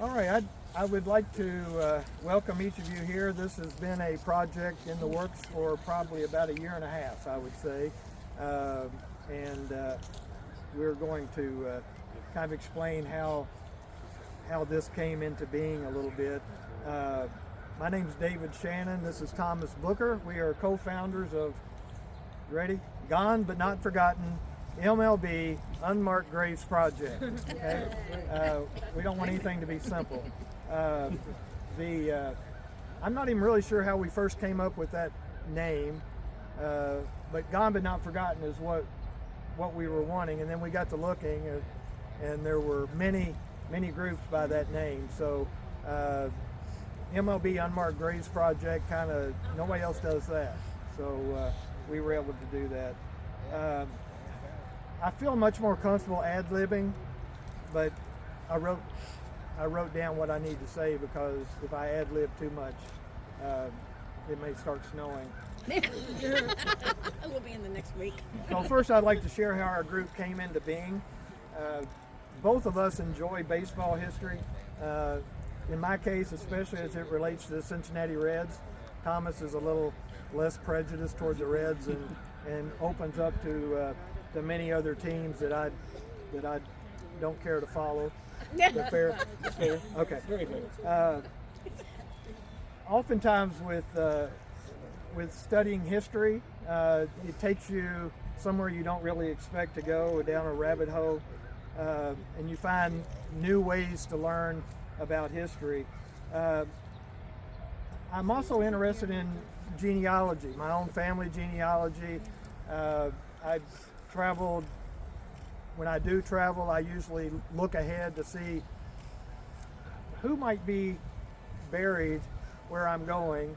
All right, I would like to welcome each of you here. This has been a project in the works for probably about a year and a half, I would say. And we're going to kind of explain how this came into being a little bit. My name is David Shannon. This is Thomas Booker. We are co-founders of, ready? Gone but not forgotten, MLB Unmarked Graves Project. Okay? We don't want anything to be simple. I'm not even really sure how we first came up with that name, but Gone but not forgotten is what we were wanting. And then we got to looking, and there were many groups by that name. So MLB Unmarked Graves Project, kind of nobody else does that. So we were able to do that. I feel much more comfortable ad-libbing, but I wrote down what I need to say, because if I ad-lib too much, it may start snowing. We'll be in the next week. So first, I'd like to share how our group came into being. Both of us enjoy baseball history. In my case, especially as it relates to the Cincinnati Reds. Thomas is a little less prejudiced toward the Reds and opens up to many other teams that I don't care to follow. Is that fair? That's fair. Okay. Very good. Oftentimes with studying history, it takes you somewhere you don't really expect to go, down a rabbit hole, and you find new ways to learn about history. I'm also interested in genealogy, my own family genealogy. I've traveled. When I do travel, I usually look ahead to see who might be buried where I'm going.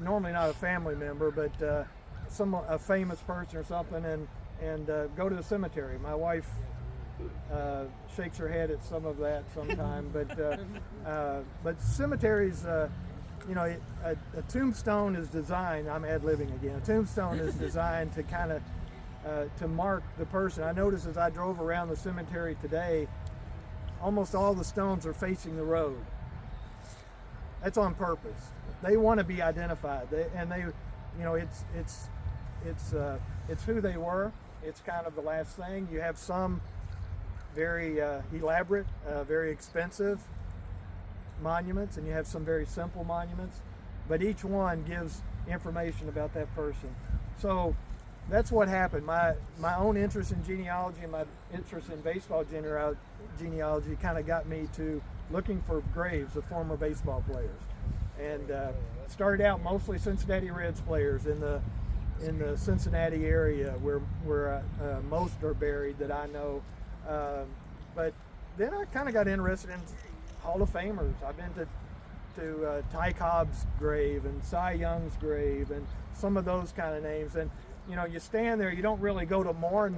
Normally not a family member, but a famous person or something, and go to the cemetery. My wife shakes her head at some of that sometime, but cemeteries, a tombstone is designed. I'm ad-libbing again. A tombstone is designed to kind of to mark the person. I noticed as I drove around the cemetery today, almost all the stones are facing the road. That's on purpose. They want to be identified, it's who they were. It's kind of the last thing. You have some very elaborate, very expensive monuments, and you have some very simple monuments, but each one gives information about that person. So that's what happened. My own interest in genealogy and my interest in baseball genealogy kind of got me to looking for graves of former baseball players, and started out mostly Cincinnati Reds players in the Cincinnati area where most are buried that I know. But then I kind of got interested in Hall of Famers. I've been to Ty Cobb's grave and Cy Young's grave and some of those kind of names. And you stand there, you don't really go to mourn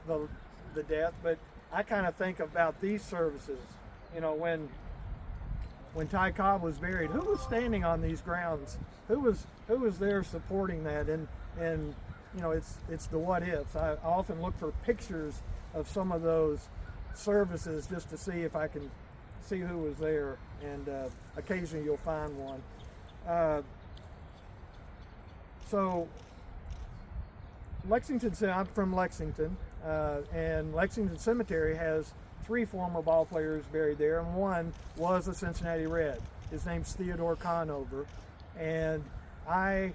the death, but I kind of think about these services. When Ty Cobb was buried, who was standing on these grounds? Who was there supporting that? And it's the what ifs. I often look for pictures of some of those services just to see if I can see who was there, and occasionally you'll find one. So Lexington, I'm from Lexington, and Lexington Cemetery has 3 former ball players buried there, and one was a Cincinnati Red. His name's Theodore Conover, and I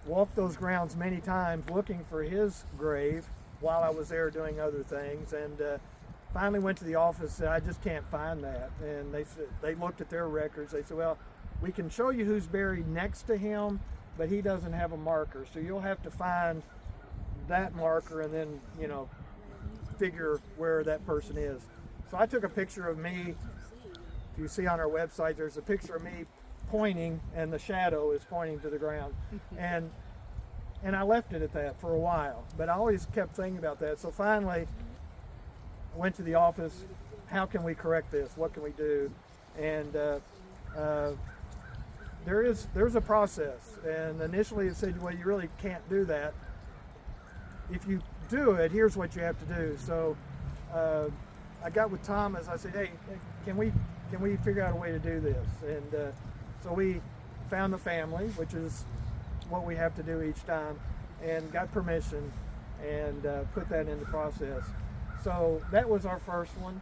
walked those grounds many times looking for his grave while I was there doing other things, and finally went to the office and said, I just can't find that. And they looked at their records. They said, well, we can show you who's buried next to him, but he doesn't have a marker, so you'll have to find that marker and then figure where that person is. So I took a picture of me. If you see on our website, there's a picture of me pointing, and the shadow is pointing to the ground, and I left it at that for a while, but I always kept thinking about that. So finally I went to the office. How can we correct this? What can we do? And there's a process, and initially it said, well, you really can't do that. If you do it, here's what you have to do. So I got with Thomas. I said, hey, can we can we figure out a way to do this? And so we found the family, which is what we have to do each time, and got permission and put that into process. So that was our first one.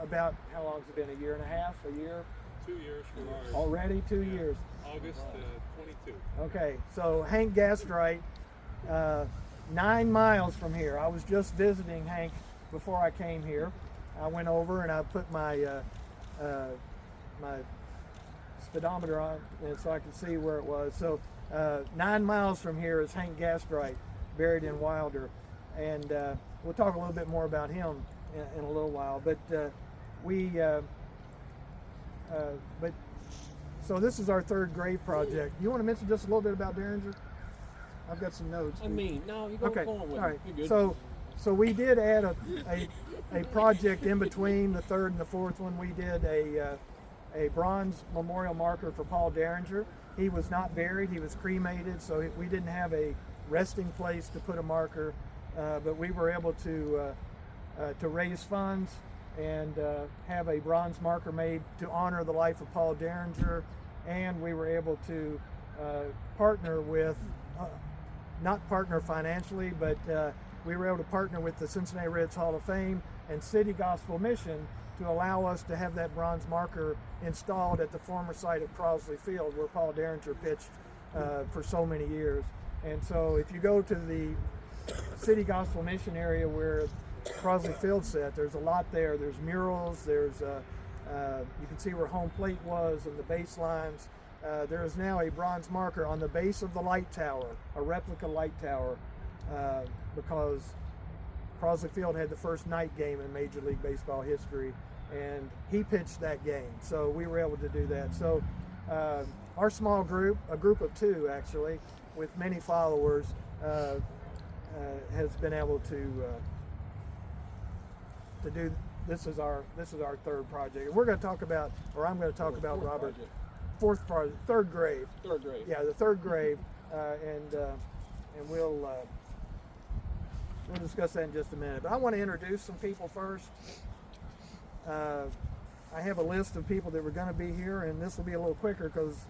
About, how long has it been, a year and a half, a year? 2 years for ours. Already 2 years. August 22. Okay, so Hank Gastright, 9 miles from here. I was just visiting Hank before I came here. I went over and I put my my speedometer on, and so I could see where it was. So 9 miles from here is Hank Gastright, buried in Wilder, and we'll talk a little bit more about him in a little while. But so this is our third grave project. You want to mention just a little bit about Derringer? I've got some notes. No, you go forward with all right. it. You're good. So we did add a project in between the third and the fourth one. We did a bronze memorial marker for Paul Derringer. He was not buried; he was cremated, so we didn't have a resting place to put a marker. But we were able to raise funds and have a bronze marker made to honor the life of Paul Derringer, and we were able to partner with, not partner financially, but we were able to partner with the Cincinnati Reds Hall of Fame and City Gospel Mission to allow us to have that bronze marker installed at the former site of Crosley Field where Paul Derringer pitched for so many years. And so if you go to the City Gospel Mission area where Crosley Field set, there's a lot there. There's murals, there's you can see where home plate was and the baselines. There is now a bronze marker on the base of the light tower, a replica light tower, because Crosley Field had the first night game in Major League Baseball history, and he pitched that game. So we were able to do that. So our small group, a group of 2 actually, with many followers, has been able to do. This is our third project. And we're going to talk about, or I'm going to talk about Robert. Project. Fourth project, third grave. Third grave. Yeah, the third grave, and we'll discuss that in just a minute. But I want to introduce some people first. I have a list of people that were going to be here, and this will be a little quicker because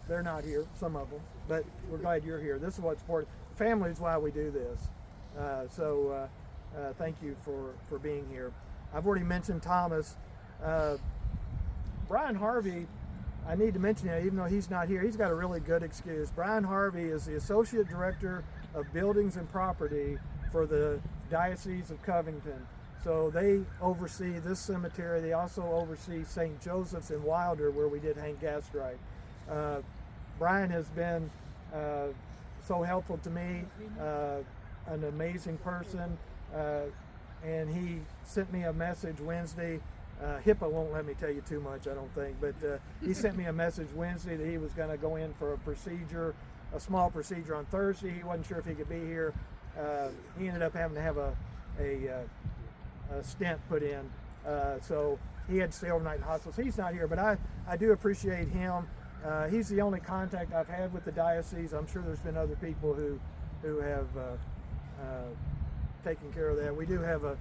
they're not here, some of them. But we're glad you're here. This is what's important. Family is why we do this. So thank you for being here. I've already mentioned Thomas. Brian Harvey, I need to mention him, even though he's not here. He's got a really good excuse. Brian Harvey is the Associate Director of Buildings and Property for the Diocese of Covington. So they oversee this cemetery. They also oversee St. Joseph's in Wilder, where we did Hank Gastright. Brian has been so helpful to me, an amazing person, and he sent me a message Wednesday. HIPAA won't let me tell you too much, I don't think, but he sent me a message Wednesday that he was going to go in for a procedure, a small procedure on Thursday. He wasn't sure if he could be here. He ended up having to have a stent put in, so he had to stay overnight in hospitals. He's not here, but I do appreciate him. He's the only contact I've had with the diocese. I'm sure there's been other people who have taken care of that. We do have a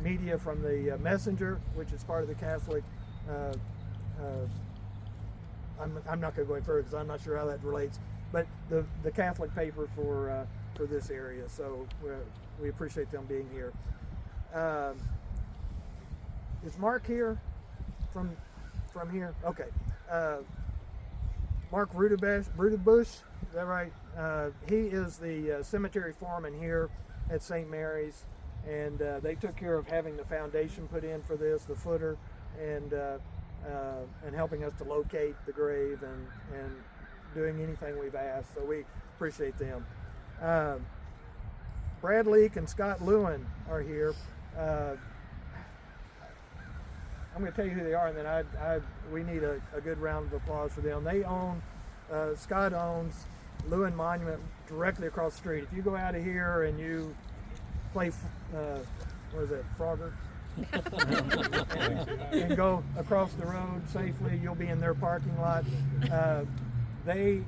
media from the Messenger, which is part of the Catholic. I'm not going to go any further because I'm not sure how that relates, but the Catholic paper for this area. So we appreciate them being here. Is Mark here from here? Okay. Mark Rudebush, is that right? He is the cemetery foreman here at St. Mary's, and they took care of having the foundation put in for this, the footer, and helping us to locate the grave and doing anything we've asked. So we appreciate them. Brad Leake and Scott Lewin are here. I'm going to tell you who they are, and then we need a good round of applause for them. They own, Scott owns Lewin Monument directly across the street. If you go out of here and you play, what is that, Frogger? and go across the road safely, you'll be in their parking lot. They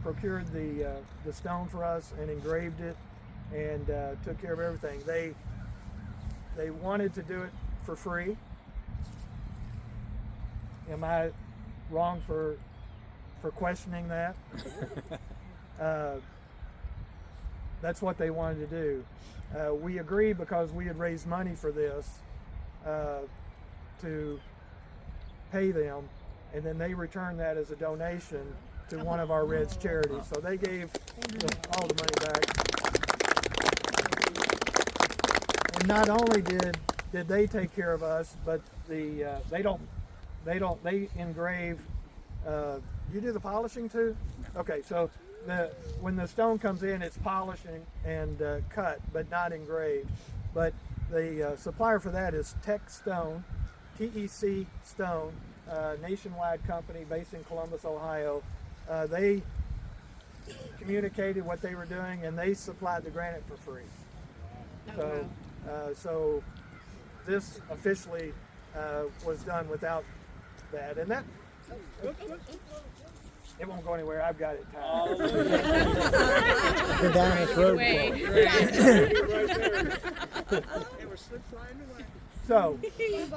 procured the stone for us and engraved it and took care of everything. they wanted to do it for free. Am I wrong for questioning that? That's what they wanted to do. We agreed because we had raised money for this to pay them, and then they returned that as a donation to one of our Reds charities. So they gave all the money back. And not only did they take care of us, but they engrave. You do the polishing too? Okay, so when the stone comes in, it's polished and cut, but not engraved. But the supplier for that is Tech Stone, TEC Stone, nationwide company based in Columbus, Ohio. They communicated what they were doing, and they supplied the granite for free. So this officially was done without that, and that it won't go anywhere. I've got it tied. You're down this road. So, did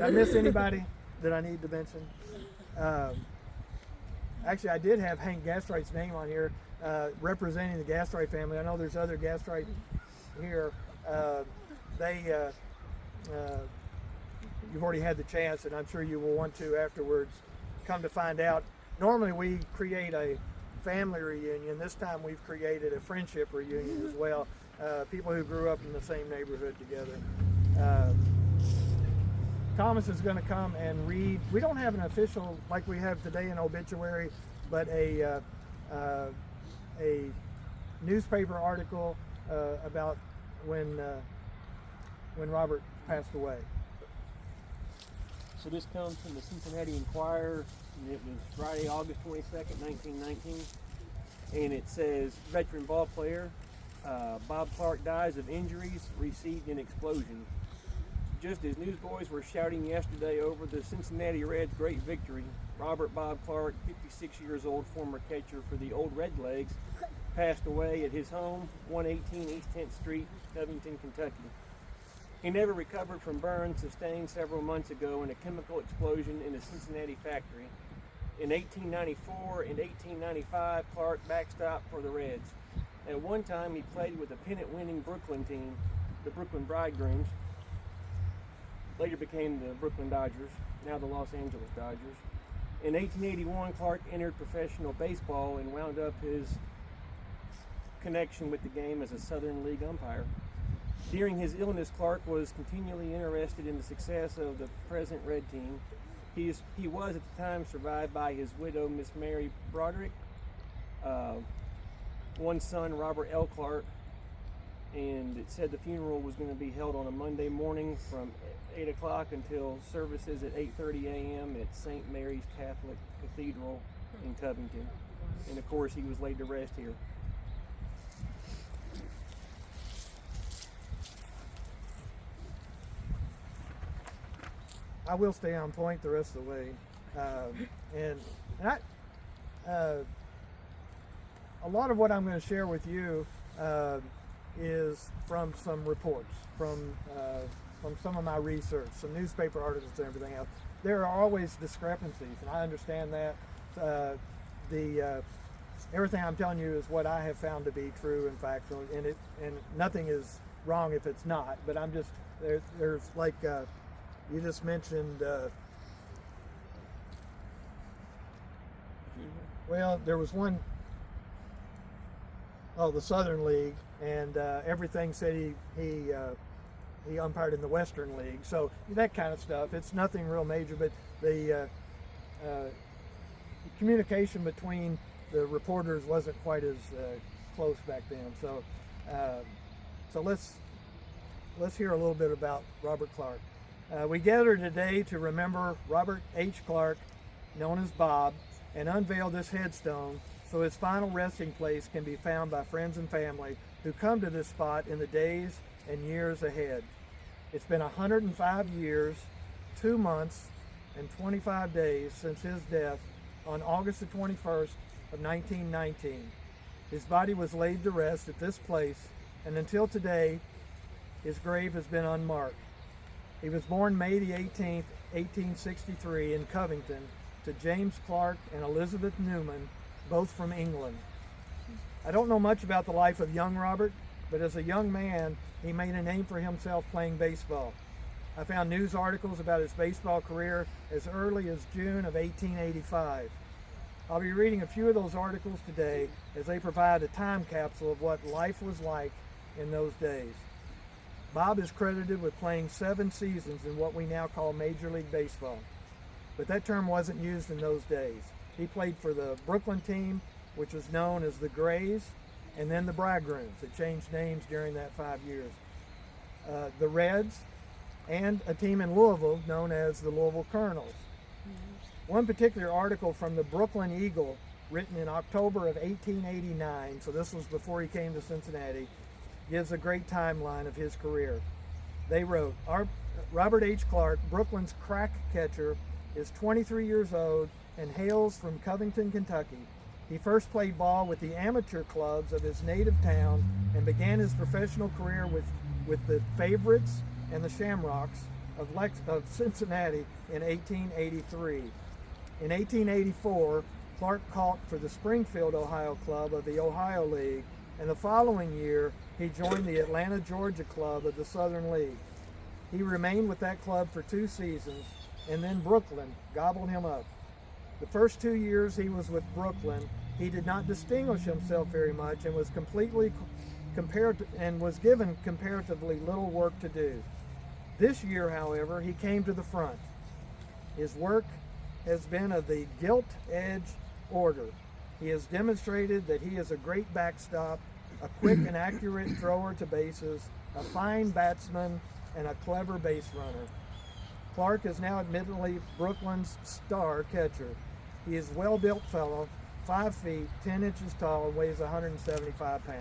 I miss anybody that I need to mention? Actually, I did have Hank Gastright's name on here, representing the Gastright family. I know there's other Gastright here. You've already had the chance, and I'm sure you will want to afterwards. Come to find out, normally we create a family reunion. This time we've created a friendship reunion as well. People who grew up in the same neighborhood together. Thomas is going to come and read. We don't have an official, like we have today, an obituary, but a newspaper article about when Robert passed away. So this comes from the Cincinnati Enquirer, and it was Friday, August 22nd, 1919, and it says, veteran ball player, Bob Clark dies of injuries received in explosion. Just as newsboys were shouting yesterday over the Cincinnati Reds' great victory, Robert Bob Clark, 56 years old, former catcher for the Old Redlegs, passed away at his home, 118 East 10th Street, Covington, Kentucky. He never recovered from burns sustained several months ago in a chemical explosion in a Cincinnati factory. In 1894 and 1895, Clark backstopped for the Reds. At one time, he played with a pennant-winning Brooklyn team, the Brooklyn Bridegrooms. Later became the Brooklyn Dodgers, now the Los Angeles Dodgers. In 1881, Clark entered professional baseball and wound up his connection with the game as a Southern League umpire. During his illness, Clark was continually interested in the success of the present Red team. He was at the time survived by his widow, Miss Mary Broderick, one son, Robert L. Clark, and it said the funeral was going to be held on a Monday morning from 8 o'clock until services at 8:30 a.m. at St. Mary's Catholic Cathedral in Covington. And of course, he was laid to rest here. I will stay on point the rest of the way, and a lot of what I'm going to share with you is from some reports, from some of my research, some newspaper articles and everything else. There are always discrepancies, and I understand that. Everything I'm telling you is what I have found to be true, in fact, and nothing is wrong if it's not. But I'm just there's like. You just mentioned, well, there was one, the Southern League, and everything said he umpired in the Western League. So that kind of stuff. It's nothing real major, but the communication between the reporters wasn't quite as close back then. So let's hear a little bit about Robert Clark. We gather today to remember Robert H. Clark, known as Bob, and unveil this headstone so his final resting place can be found by friends and family who come to this spot in the days and years ahead. It's been 105 years, 2 months, and 25 days since his death on August the 21st of 1919. His body was laid to rest at this place, and until today, his grave has been unmarked. He was born May the 18th, 1863 in Covington to James Clark and Elizabeth Newman, both from England. I don't know much about the life of young Robert, but as a young man, he made a name for himself playing baseball. I found news articles about his baseball career as early as June of 1885. I'll be reading a few of those articles today as they provide a time capsule of what life was like in those days. Bob is credited with playing 7 seasons in what we now call Major League Baseball, but that term wasn't used in those days. He played for the Brooklyn team, which was known as the Grays, and then the Bridegrooms. It changed names during that 5 years. The Reds, and a team in Louisville known as the Louisville Colonels. One particular article from the Brooklyn Eagle, written in October of 1889, so this was before he came to Cincinnati, gives a great timeline of his career. They wrote, Robert H. Clark, Brooklyn's crack catcher, is 23 years old and hails from Covington, Kentucky. He first played ball with the amateur clubs of his native town and began his professional career with the Favorites and the Shamrocks of Cincinnati in 1883. In 1884, Clark caught for the Springfield, Ohio club of the Ohio League, and the following year he joined the Atlanta, Georgia club of the Southern League. He remained with that club for 2 seasons, and then Brooklyn gobbled him up. The first 2 years he was with Brooklyn, he did not distinguish himself very much and was given comparatively little work to do. This year, however, he came to the front. His work has been of the gilt-edge order. He has demonstrated that he is a great backstop, a quick and accurate thrower to bases, a fine batsman, and a clever base runner. Clark is now admittedly Brooklyn's star catcher. He is a well-built fellow, 5 feet, 10 inches tall, and weighs 175 pounds.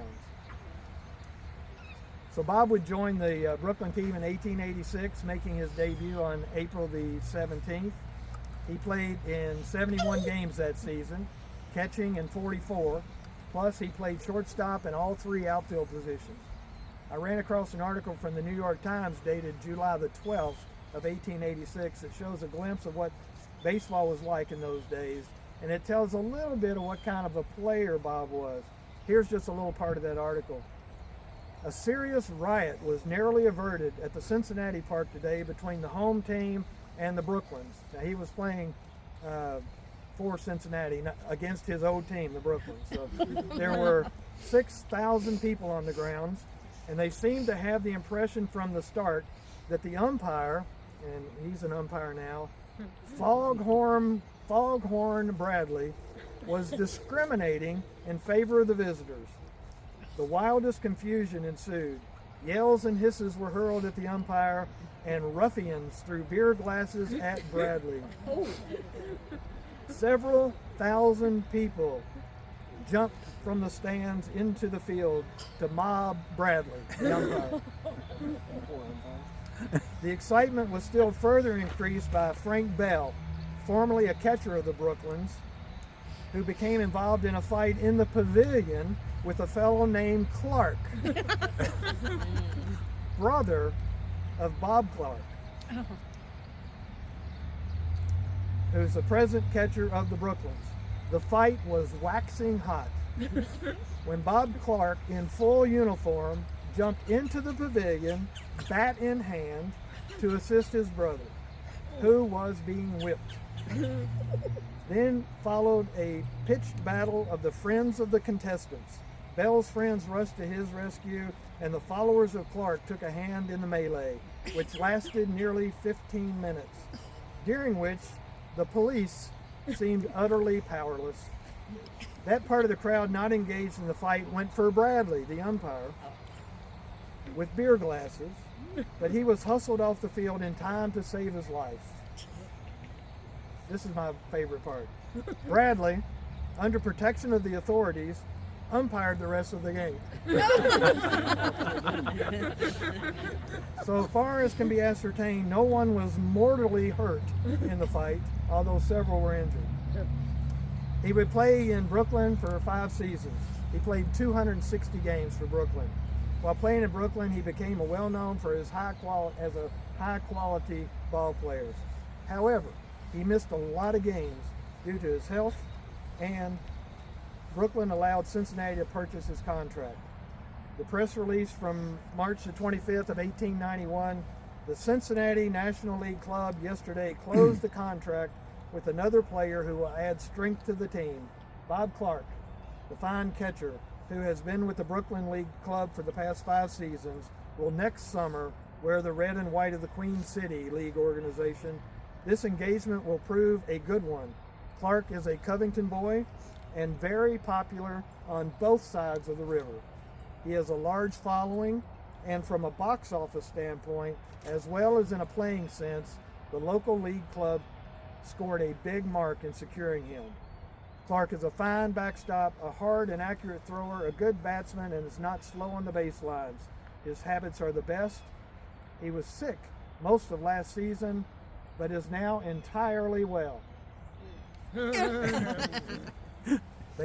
So Bob would join the Brooklyn team in 1886, making his debut on April the 17th. He played in 71 games that season, catching in 44, plus he played shortstop in all 3 outfield positions. I ran across an article from the New York Times dated July the 12th of 1886 that shows a glimpse of what baseball was like in those days, and it tells a little bit of what kind of a player Bob was. Here's just a little part of that article. A serious riot was narrowly averted at the Cincinnati Park today between the home team and the Brooklyns. Now, he was playing for Cincinnati against his old team, the Brooklyns. So there were 6,000 people on the grounds, and they seemed to have the impression from the start that the umpire, and he's an umpire now, Foghorn Bradley, was discriminating in favor of the visitors. The wildest confusion ensued. Yells and hisses were hurled at the umpire, and ruffians threw beer glasses at Bradley. Several thousand people jumped from the stands into the field to mob Bradley, the umpire. The excitement was still further increased by Frank Bell, formerly a catcher of the Brooklyns, who became involved in a fight in the pavilion with a fellow named Clark, brother of Bob Clark, who's the present catcher of the Brooklyns. The fight was waxing hot when Bob Clark, in full uniform, jumped into the pavilion, bat in hand, to assist his brother, who was being whipped. Then followed a pitched battle of the friends of the contestants. Bell's friends rushed to his rescue, and the followers of Clark took a hand in the melee, which lasted nearly 15 minutes, during which the police seemed utterly powerless. That part of the crowd not engaged in the fight went for Bradley, the umpire, with beer glasses, but he was hustled off the field in time to save his life. This is my favorite part. Bradley, under protection of the authorities, umpired the rest of the game. So far as can be ascertained, no one was mortally hurt in the fight, although several were injured. He would play in Brooklyn for 5 seasons. He played 260 games for Brooklyn. While playing in Brooklyn, he became well known for his high quality ball player. However, he missed a lot of games due to his health, and Brooklyn allowed Cincinnati to purchase his contract. The press release from March the 25th of 1891, the Cincinnati National League Club yesterday closed the contract with another player who will add strength to the team, Bob Clark, the fine catcher who has been with the Brooklyn League Club for the past 5 seasons, will next summer wear the red and white of the Queen City League organization. This engagement will prove a good one. Clark is a Covington boy and very popular on both sides of the river. He has a large following, and from a box office standpoint, as well as in a playing sense, the local league club scored a big mark in securing him. Clark is a fine backstop, a hard and accurate thrower, a good batsman, and is not slow on the baselines. His habits are the best. He was sick most of last season, but is now entirely well. They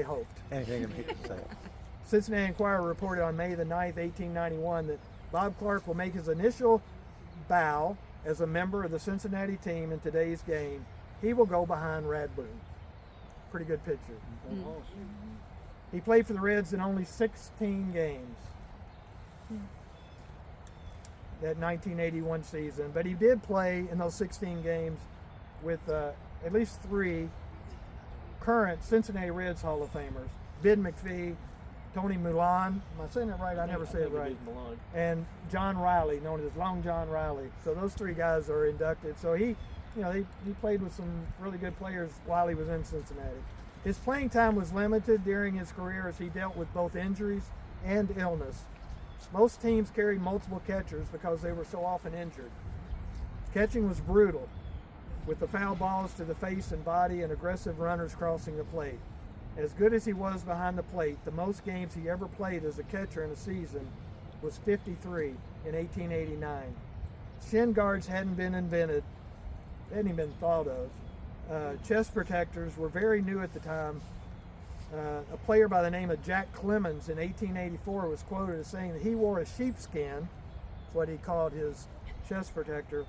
hoped. Anything that people say. Cincinnati Enquirer reported on May the 9th, 1891, that Bob Clark will make his initial bow as a member of the Cincinnati team in today's game. He will go behind Radbourne. Pretty good picture. He played for the Reds in only 16 games that 1981 season, but he did play in those 16 games with at least 3 current Cincinnati Reds Hall of Famers: Bid McPhee, Tony Mulan, am I saying that right? I never say it right. And John Riley, known as Long John Riley. So those 3 guys are inducted. So he played with some really good players while he was in Cincinnati. His playing time was limited during his career as he dealt with both injuries and illness. Most teams carried multiple catchers because they were so often injured. Catching was brutal, with the foul balls to the face and body and aggressive runners crossing the plate. As good as he was behind the plate, the most games he ever played as a catcher in a season was 53 in 1889. Shin guards hadn't been invented, hadn't even been thought of. Chest protectors were very new at the time. A player by the name of Jack Clemens in 1884 was quoted as saying that he wore a sheepskin, that's what he called his chest protector,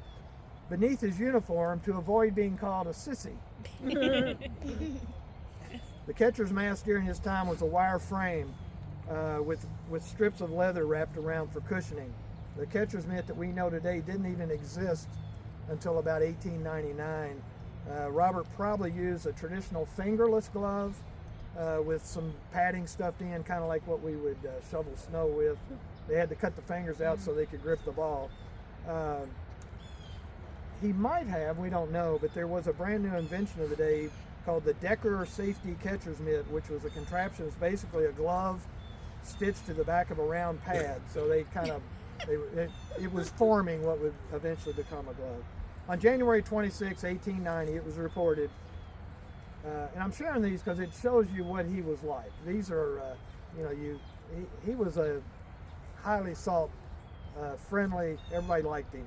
beneath his uniform to avoid being called a sissy. The catcher's mask during his time was a wire frame with strips of leather wrapped around for cushioning. The catcher's mitt that we know today didn't even exist until about 1899. Robert probably used a traditional fingerless glove with some padding stuffed in, kind of like what we would shovel snow with. They had to cut the fingers out so they could grip the ball. He might have, we don't know, but there was a brand new invention of the day called the Decker Safety Catcher's Mitt, which was a contraption. It's basically a glove stitched to the back of a round pad. So they it was forming what would eventually become a glove. On January 26, 1890, it was reported, and I'm sharing these because it shows you what he was like. These are, he was a highly sought, friendly, everybody liked him.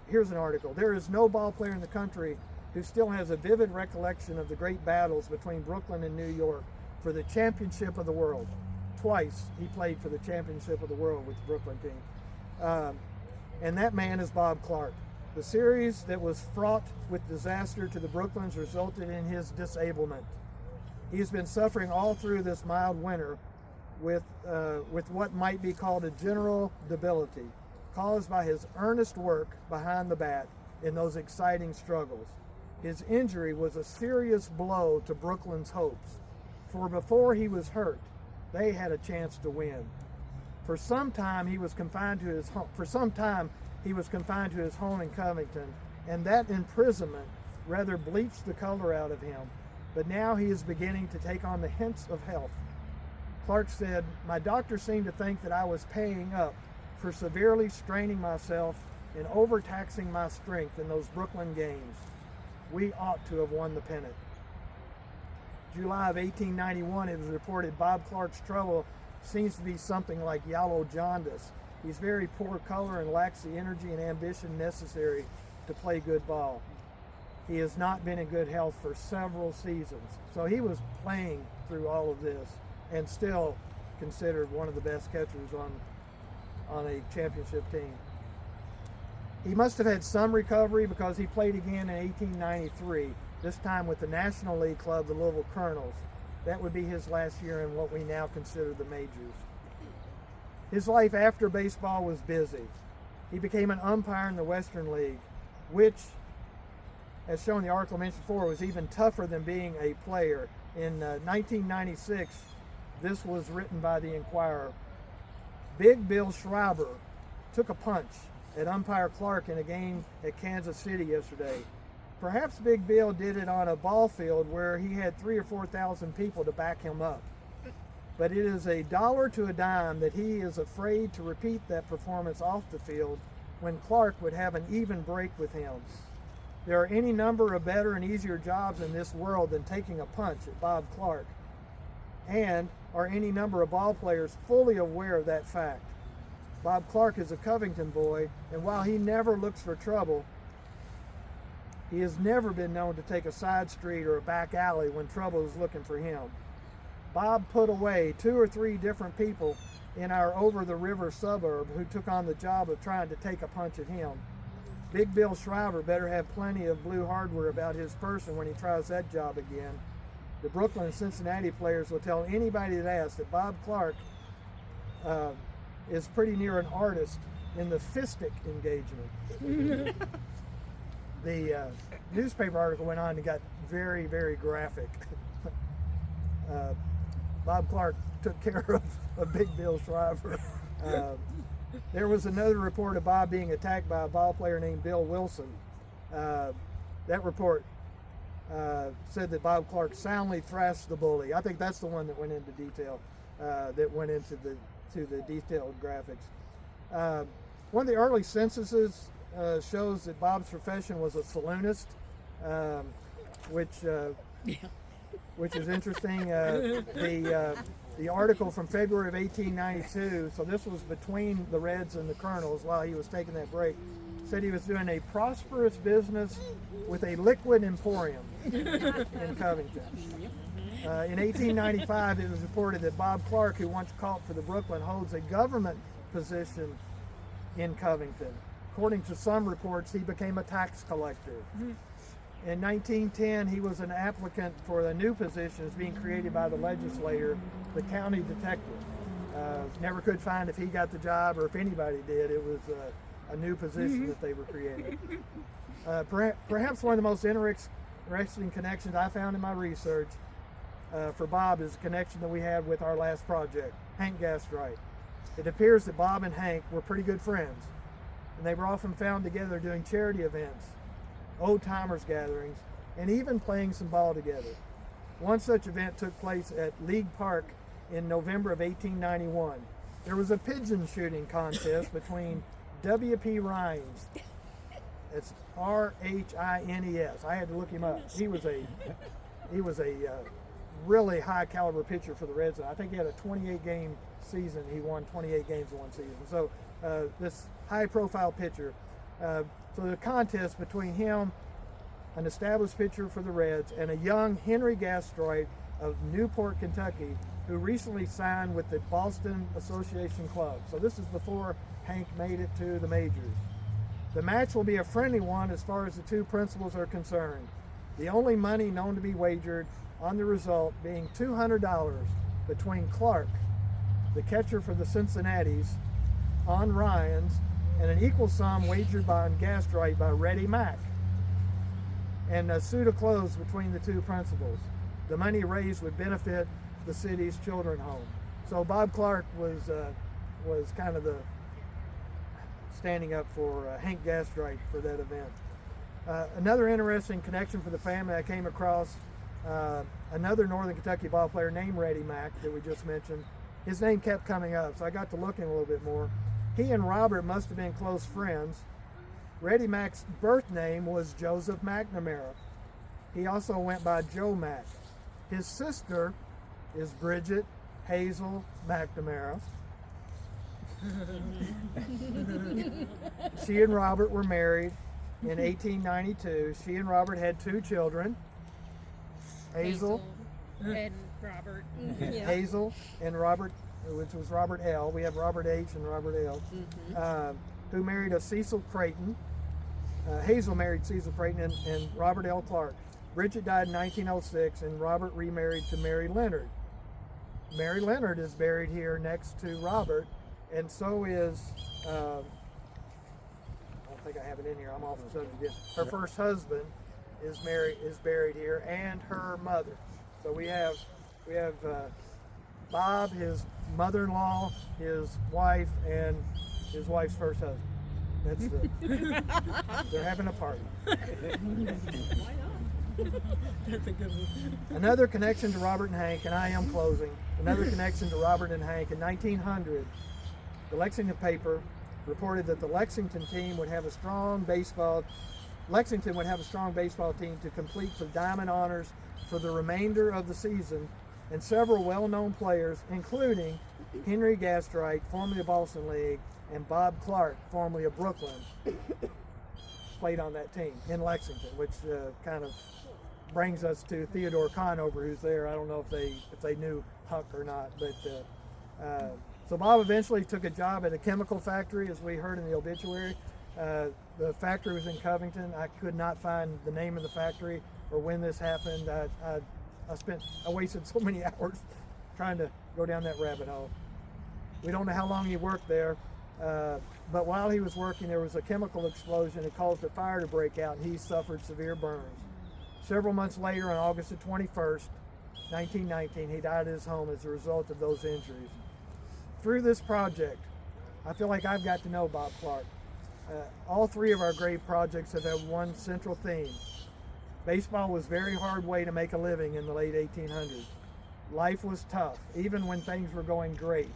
Here's an article. There is no ball player in the country who still has a vivid recollection of the great battles between Brooklyn and New York for the championship of the world. Twice he played for the championship of the world with the Brooklyn team. And that man is Bob Clark. The series that was fraught with disaster to the Brooklyns resulted in his disablement. He's been suffering all through this mild winter with what might be called a general debility, caused by his earnest work behind the bat in those exciting struggles. His injury was a serious blow to Brooklyn's hopes, for before he was hurt, they had a chance to win. For some time he was confined to his home. In Covington, and that imprisonment rather bleached the color out of him. But now he is beginning to take on the hints of health. Clark said, "My doctor seemed to think that I was paying up for severely straining myself and overtaxing my strength in those Brooklyn games. We ought to have won the pennant." July of 1891, it was reported Bob Clark's trouble seems to be something like yellow jaundice. He's very poor color and lacks the energy and ambition necessary to play good ball. He has not been in good health for several seasons. So he was playing through all of this and still considered one of the best catchers on a championship team. He must have had some recovery because he played again in 1893, this time with the National League club, the Louisville Colonels. That would be his last year in what we now consider the majors. His life after baseball was busy. He became an umpire in the Western League, which, as shown in the article mentioned before, was even tougher than being a player. In 1996, this was written by the Enquirer. Big Bill Schreiber took a punch at umpire Clark in a game at Kansas City yesterday. Perhaps Big Bill did it on a ball field where he had 3,000 or 4,000 people to back him up. But it is a dollar to a dime that he is afraid to repeat that performance off the field when Clark would have an even break with him. There are any number of better and easier jobs in this world than taking a punch at Bob Clark, and are any number of ball players fully aware of that fact. Bob Clark is a Covington boy, and while he never looks for trouble, he has never been known to take a side street or a back alley when trouble is looking for him. Bob put away 2 or 3 different people in our over-the-river suburb who took on the job of trying to take a punch at him. Big Bill Schreiber better have plenty of blue hardware about his person when he tries that job again. The Brooklyn and Cincinnati players will tell anybody that asks that Bob Clark is pretty near an artist in the fistic engagement. The newspaper article went on and got very, very graphic. Bob Clark took care of Big Bill Schreiber. There was another report of Bob being attacked by a ball player named Bill Wilson. That report said that Bob Clark soundly thrashed the bully. I think that's the one that went into detail, that went into the detailed graphics. One of the early censuses shows that Bob's profession was a saloonist, which is interesting. The article from February of 1892, so this was between the Reds and the Colonels while he was taking that break, said he was doing a prosperous business with a liquid emporium in Covington. In 1895, it was reported that Bob Clark, who once caught for the Brooklyn, holds a government position in Covington. According to some reports, he became a tax collector. In 1910, he was an applicant for a new position that's being created by the legislature, the county detective. Never could find if he got the job or if anybody did. It was a new position that they were creating. Perhaps one of the most interesting connections I found in my research for Bob is a connection that we had with our last project, Hank Gastright. It appears that Bob and Hank were pretty good friends, and they were often found together doing charity events, old-timers gatherings, and even playing some ball together. One such event took place at League Park in November of 1891. There was a pigeon shooting contest between W.P. Rhines, it's R-H-I-N-E-S. I had to look him up. He was a really high caliber pitcher for the Reds. I think he had a 28-game season. He won 28 games in one season. So this high-profile pitcher. So the contest between him, an established pitcher for the Reds, and a young Henry Gastright of Newport, Kentucky, who recently signed with the Boston Association Club. So this is before Hank made it to the majors. The match will be a friendly one as far as the two principals are concerned. The only money known to be wagered on the result being $200 between Clark, the catcher for the Cincinnatis, on Ryan's, and an equal sum wagered on Gastright by Reddy Mack, and a suit of clothes between the two principals. The money raised would benefit the city's children's home. So Bob Clark was kind of the standing up for Hank Gastright for that event. Another interesting connection for the family I came across, another Northern Kentucky ball player named Reddy Mack that we just mentioned. His name kept coming up, so I got to looking a little bit more. He and Robert must have been close friends. Reddy Mack's birth name was Joseph McNamara. He also went by Joe Mack. His sister is Bridget Hazel McNamara. She and Robert were married in 1892. She and Robert had 2 children, Hazel and Robert. Hazel and Robert which was Robert L. We have Robert H. and Robert L. Who married a Cecil Creighton. Hazel married Cecil Creighton and Robert L. Clark. Bridget died in 1906, and Robert remarried to Mary Leonard. Mary Leonard is buried here next to Robert, and so is, I don't think I have it in here, I'm off the subject again. Her first husband is buried here, and her mother. So we have Bob, his mother-in-law, his wife, and his wife's first husband. That's they're having a party. Another connection to Robert and Hank, and I am closing. Another connection to Robert and Hank. In 1900, the Lexington paper reported that the Lexington team would have a strong baseball. Lexington would have a strong baseball team to complete the diamond honors for the remainder of the season, and several well-known players, including Henry Gastright, formerly of Boston League, and Bob Clark, formerly of Brooklyn, played on that team in Lexington, which kind of brings us to Theodore Conover, who's there. I don't know if they knew Huck or not, but so Bob eventually took a job at a chemical factory, as we heard in the obituary. The factory was in Covington. I could not find the name of the factory or when this happened. I wasted so many hours trying to go down that rabbit hole. We don't know how long he worked there, but while he was working, there was a chemical explosion. It caused a fire to break out, and he suffered severe burns. Several months later, on August the 21st, 1919, he died at his home as a result of those injuries. Through this project, I feel like I've got to know Bob Clark. All three of our grave projects have had one central theme. Baseball was a very hard way to make a living in the late 1800s. Life was tough, even when things were going great.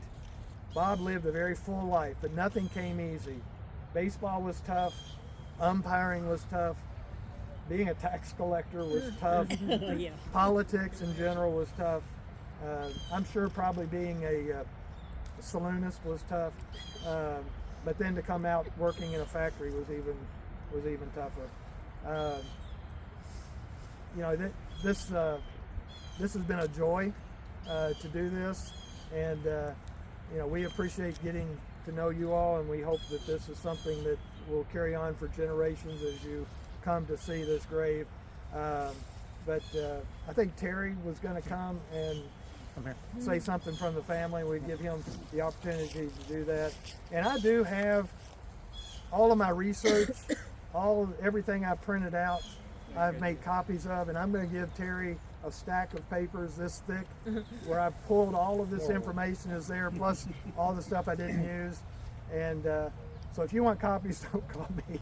Bob lived a very full life, but nothing came easy. Baseball was tough, umpiring was tough, being a tax collector was tough, politics in general was tough. I'm sure probably being a saloonist was tough, but then to come out working in a factory was even tougher. This has been a joy to do this, and we appreciate getting to know you all, and we hope that this is something that will carry on for generations as you come to see this grave. But I think Terry was going to come and say something from the family. We'd give him the opportunity to do that. And I do have all of my research, everything I printed out, I've made copies of, and I'm going to give Terry a stack of papers this thick where I've pulled all of this information is there, plus all the stuff I didn't use. And so if you want copies, don't call me.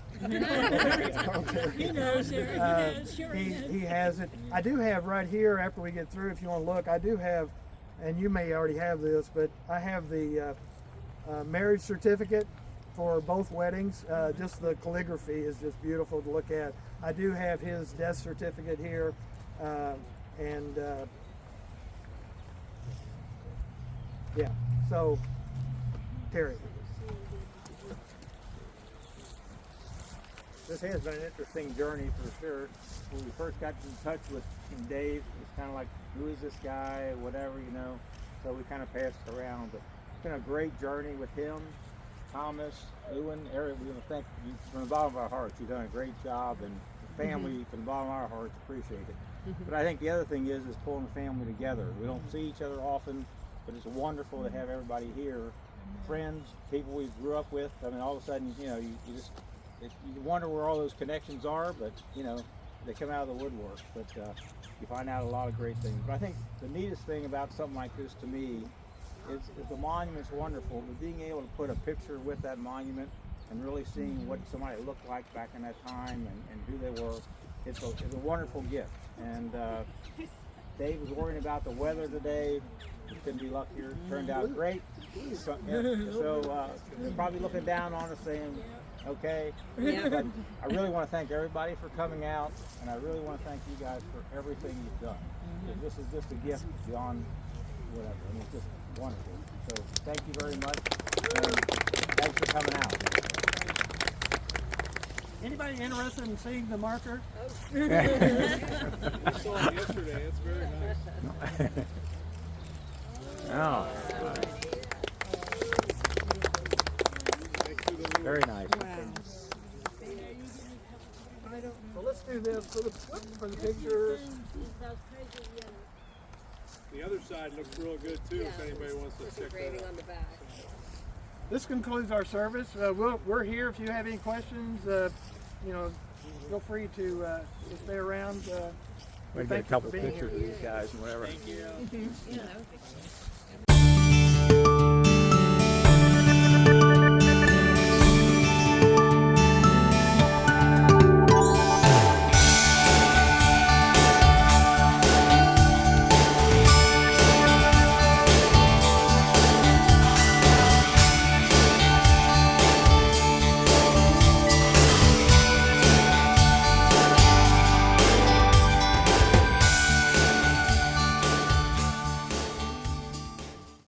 Call Terry. He knows, He has it. I do have right here, after we get through, if you want to look, I do have, and you may already have this, but I have the marriage certificate for both weddings. Just the calligraphy is just beautiful to look at. I do have his death certificate here, and yeah, so Terry. This has been an interesting journey for sure. When we first got in touch with Dave, it was kind of like, who is this guy, whatever, so we kind of passed around. But it's been a great journey with him, Thomas, Ewan, Eric. We want to thank you from the bottom of our hearts. You've done a great job, and the family from the bottom of our hearts appreciate it. But I think the other thing is pulling the family together. We don't see each other often, but it's wonderful to have everybody here, friends, people we grew up with. I mean, all of a sudden, you wonder where all those connections are, but they come out of the woodwork. But you find out a lot of great things. But I think the neatest thing about something like this to me is the monument's wonderful, but being able to put a picture with that monument and really seeing what somebody looked like back in that time and who they were, it's a wonderful gift. And Dave was worrying about the weather today. He couldn't be luckier. Turned out great. So they're probably looking down on us saying, okay. But I really want to thank everybody for coming out, and I really want to thank you guys for everything you've done. Because this is just a gift beyond whatever. I mean, it's just wonderful. So thank you very much, and thanks for coming out. Anybody interested in seeing the marker? I saw it yesterday. It's very nice. Oh. Very nice. So let's do this for the pictures. The other side looks real good too. If anybody wants to check that out. On the back. This concludes our service. We're here if you have any questions. Feel free to stay around. We'll get a thank you couple for being pictures here. of these guys and whatever. Yeah, that would be cool.